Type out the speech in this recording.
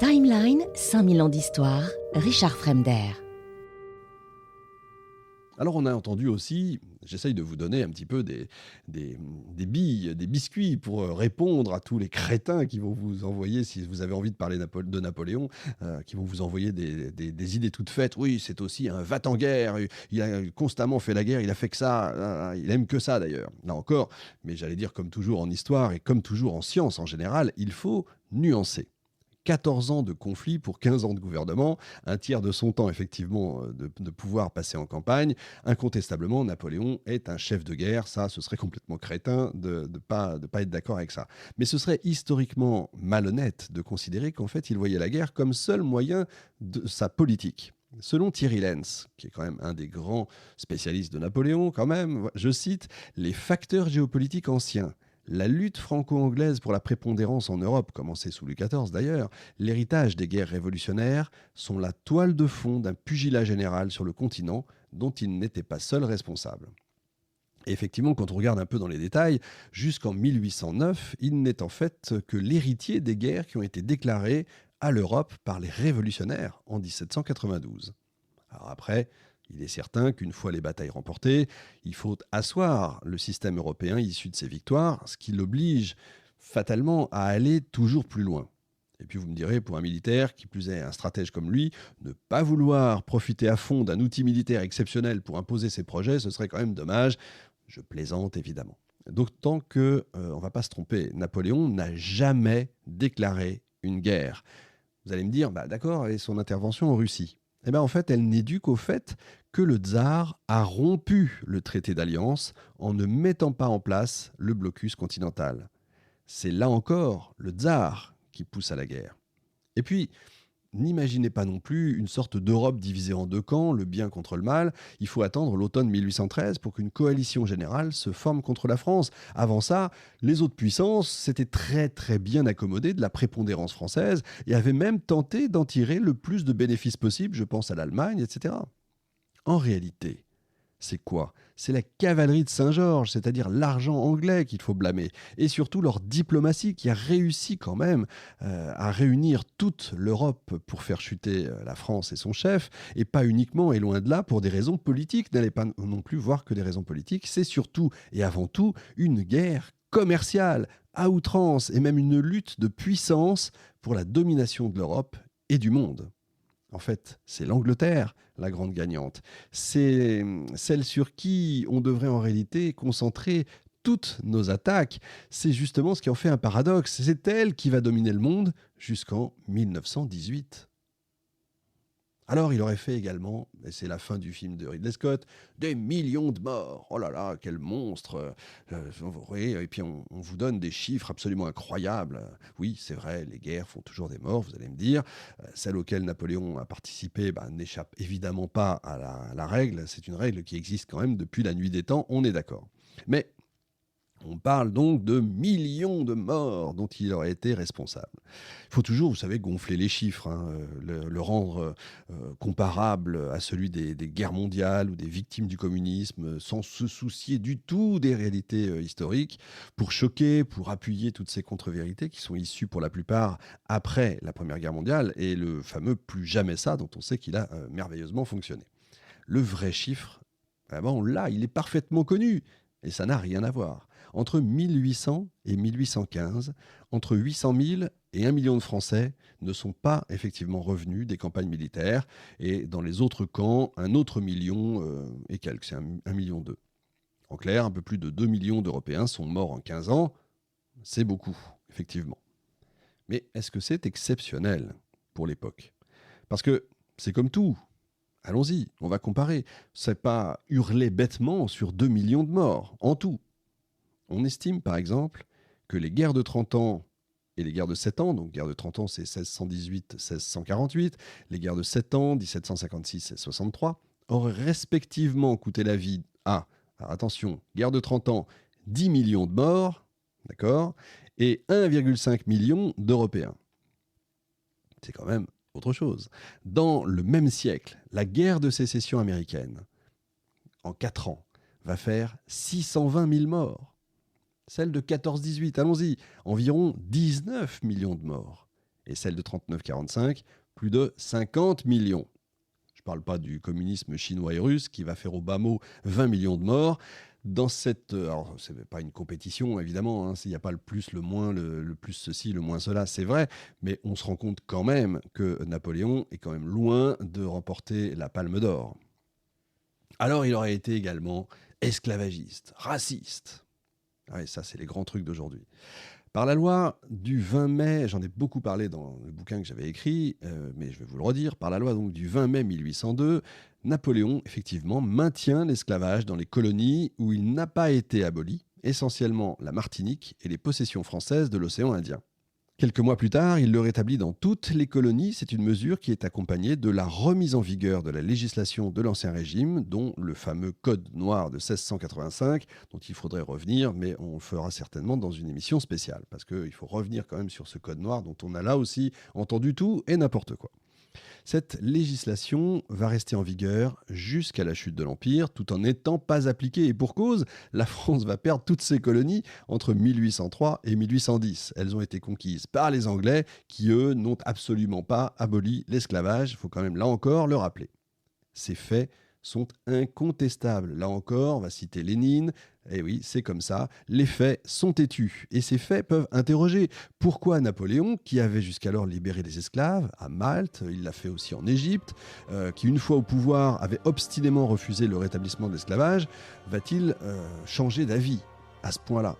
Timeline, 5000 ans d'histoire, Richard Fremder. Alors on a entendu aussi, j'essaye de vous donner un petit peu des billes, des biscuits pour répondre à tous les crétins qui vont vous envoyer, si vous avez envie de parler de Napoléon, qui vont vous envoyer des idées toutes faites. Oui, c'est aussi un va-t-en-guerre, il a constamment fait la guerre, il a fait que ça, il aime que ça d'ailleurs. Là encore, mais j'allais dire comme toujours en histoire et comme toujours en science en général, il faut nuancer. 14 ans de conflit pour 15 ans de gouvernement, un tiers de son temps effectivement de pouvoir passer en campagne. Incontestablement, Napoléon est un chef de guerre. Ça, ce serait complètement crétin de pas être d'accord avec ça. Mais ce serait historiquement malhonnête de considérer qu'en fait, il voyait la guerre comme seul moyen de sa politique. Selon Thierry Lenz, qui est quand même un des grands spécialistes de Napoléon, quand même, je cite, « Les facteurs géopolitiques anciens, la lutte franco-anglaise pour la prépondérance en Europe, commencée sous Louis XIV d'ailleurs, l'héritage des guerres révolutionnaires, sont la toile de fond d'un pugilat général sur le continent dont il n'était pas seul responsable. » Et effectivement, quand on regarde un peu dans les détails, jusqu'en 1809, il n'est en fait que l'héritier des guerres qui ont été déclarées à l'Europe par les révolutionnaires en 1792. Alors après, il est certain qu'une fois les batailles remportées, il faut asseoir le système européen issu de ces victoires, ce qui l'oblige fatalement à aller toujours plus loin. Et puis vous me direz, pour un militaire, qui plus est un stratège comme lui, ne pas vouloir profiter à fond d'un outil militaire exceptionnel pour imposer ses projets, ce serait quand même dommage. Je plaisante évidemment. D'autant que, on ne va pas se tromper, Napoléon n'a jamais déclaré une guerre. Vous allez me dire, d'accord, et son intervention en Russie ? Eh bien, en fait, elle n'est due qu'au fait que le tsar a rompu le traité d'alliance en ne mettant pas en place le blocus continental. C'est là encore le tsar qui pousse à la guerre. Et puis, n'imaginez pas non plus une sorte d'Europe divisée en deux camps, le bien contre le mal. Il faut attendre l'automne 1813 pour qu'une coalition générale se forme contre la France. Avant ça, les autres puissances s'étaient très très bien accommodées de la prépondérance française et avaient même tenté d'en tirer le plus de bénéfices possible, je pense à l'Allemagne, etc. En réalité, c'est quoi ? C'est la cavalerie de Saint-Georges, c'est-à-dire l'argent anglais qu'il faut blâmer. Et surtout leur diplomatie qui a réussi quand même à réunir toute l'Europe pour faire chuter la France et son chef, et pas uniquement et loin de là pour des raisons politiques. N'allez pas non plus voir que des raisons politiques. C'est surtout et avant tout une guerre commerciale à outrance et même une lutte de puissance pour la domination de l'Europe et du monde. En fait, c'est l'Angleterre, la grande gagnante. C'est celle sur qui on devrait en réalité concentrer toutes nos attaques. C'est justement ce qui en fait un paradoxe. C'est elle qui va dominer le monde jusqu'en 1918. Alors, il aurait fait également, et c'est la fin du film de Ridley Scott, des millions de morts. Oh là là, quel monstre. Et puis, on vous donne des chiffres absolument incroyables. Oui, c'est vrai, les guerres font toujours des morts, vous allez me dire. Celle auquel Napoléon a participé n'échappe évidemment pas à la règle. C'est une règle qui existe quand même depuis la nuit des temps, on est d'accord. Mais on parle donc de millions de morts dont il aurait été responsable. Il faut toujours, vous savez, gonfler les chiffres, le rendre comparable à celui des guerres mondiales ou des victimes du communisme, sans se soucier du tout des réalités historiques, pour choquer, pour appuyer toutes ces contre-vérités qui sont issues pour la plupart après la Première Guerre mondiale et le fameux « plus jamais ça » dont on sait qu'il a merveilleusement fonctionné. Le vrai chiffre, on l'a, il est parfaitement connu et ça n'a rien à voir. Entre 1800 et 1815, entre 800 000 et 1 million de Français ne sont pas effectivement revenus des campagnes militaires. Et dans les autres camps, un autre million et quelques, c'est 1,2 million. En clair, un peu plus de 2 millions d'Européens sont morts en 15 ans. C'est beaucoup, effectivement. Mais est-ce que c'est exceptionnel pour l'époque ? Parce que c'est comme tout. Allons-y, on va comparer. C'est pas hurler bêtement sur 2 millions de morts, en tout. On estime, par exemple, que les guerres de 30 ans et les guerres de 7 ans, donc guerre de 30 ans, c'est 1618-1648, les guerres de 7 ans, 1756-1663, auraient respectivement coûté la vie à, alors attention, guerre de 30 ans, 10 millions de morts, d'accord, et 1,5 million d'Européens. C'est quand même autre chose. Dans le même siècle, la guerre de sécession américaine, en 4 ans, va faire 620 000 morts. Celle de 14-18, allons-y, environ 19 millions de morts. Et celle de 39-45, plus de 50 millions. Je ne parle pas du communisme chinois et russe qui va faire au bas mot 20 millions de morts. Dans cette... Alors, ce n'est pas une compétition, évidemment. Hein, il n'y a pas le plus, le moins, le plus ceci, le moins cela, c'est vrai. Mais on se rend compte quand même que Napoléon est quand même loin de remporter la Palme d'Or. Alors, il aurait été également esclavagiste, raciste. Ouais, ça, c'est les grands trucs d'aujourd'hui. Par la loi du 20 mai, j'en ai beaucoup parlé dans le bouquin que j'avais écrit, mais je vais vous le redire, par la loi donc, du 20 mai 1802, Napoléon, effectivement, maintient l'esclavage dans les colonies où il n'a pas été aboli, essentiellement la Martinique et les possessions françaises de l'océan Indien. Quelques mois plus tard, il le rétablit dans toutes les colonies. C'est une mesure qui est accompagnée de la remise en vigueur de la législation de l'Ancien Régime, dont le fameux Code noir de 1685, dont il faudrait revenir, mais on le fera certainement dans une émission spéciale, parce qu'il faut revenir quand même sur ce Code noir dont on a là aussi entendu tout et n'importe quoi. Cette législation va rester en vigueur jusqu'à la chute de l'Empire, tout en n'étant pas appliquée. Et pour cause, la France va perdre toutes ses colonies entre 1803 et 1810. Elles ont été conquises par les Anglais, qui, eux, n'ont absolument pas aboli l'esclavage. Il faut quand même, là encore, le rappeler. Ces faits sont incontestables. Là encore, on va citer Lénine. Eh oui, c'est comme ça. Les faits sont têtus. Et ces faits peuvent interroger. Pourquoi Napoléon, qui avait jusqu'alors libéré les esclaves à Malte, il l'a fait aussi en Égypte, qui une fois au pouvoir avait obstinément refusé le rétablissement de l'esclavage, va-t-il changer d'avis à ce point-là ?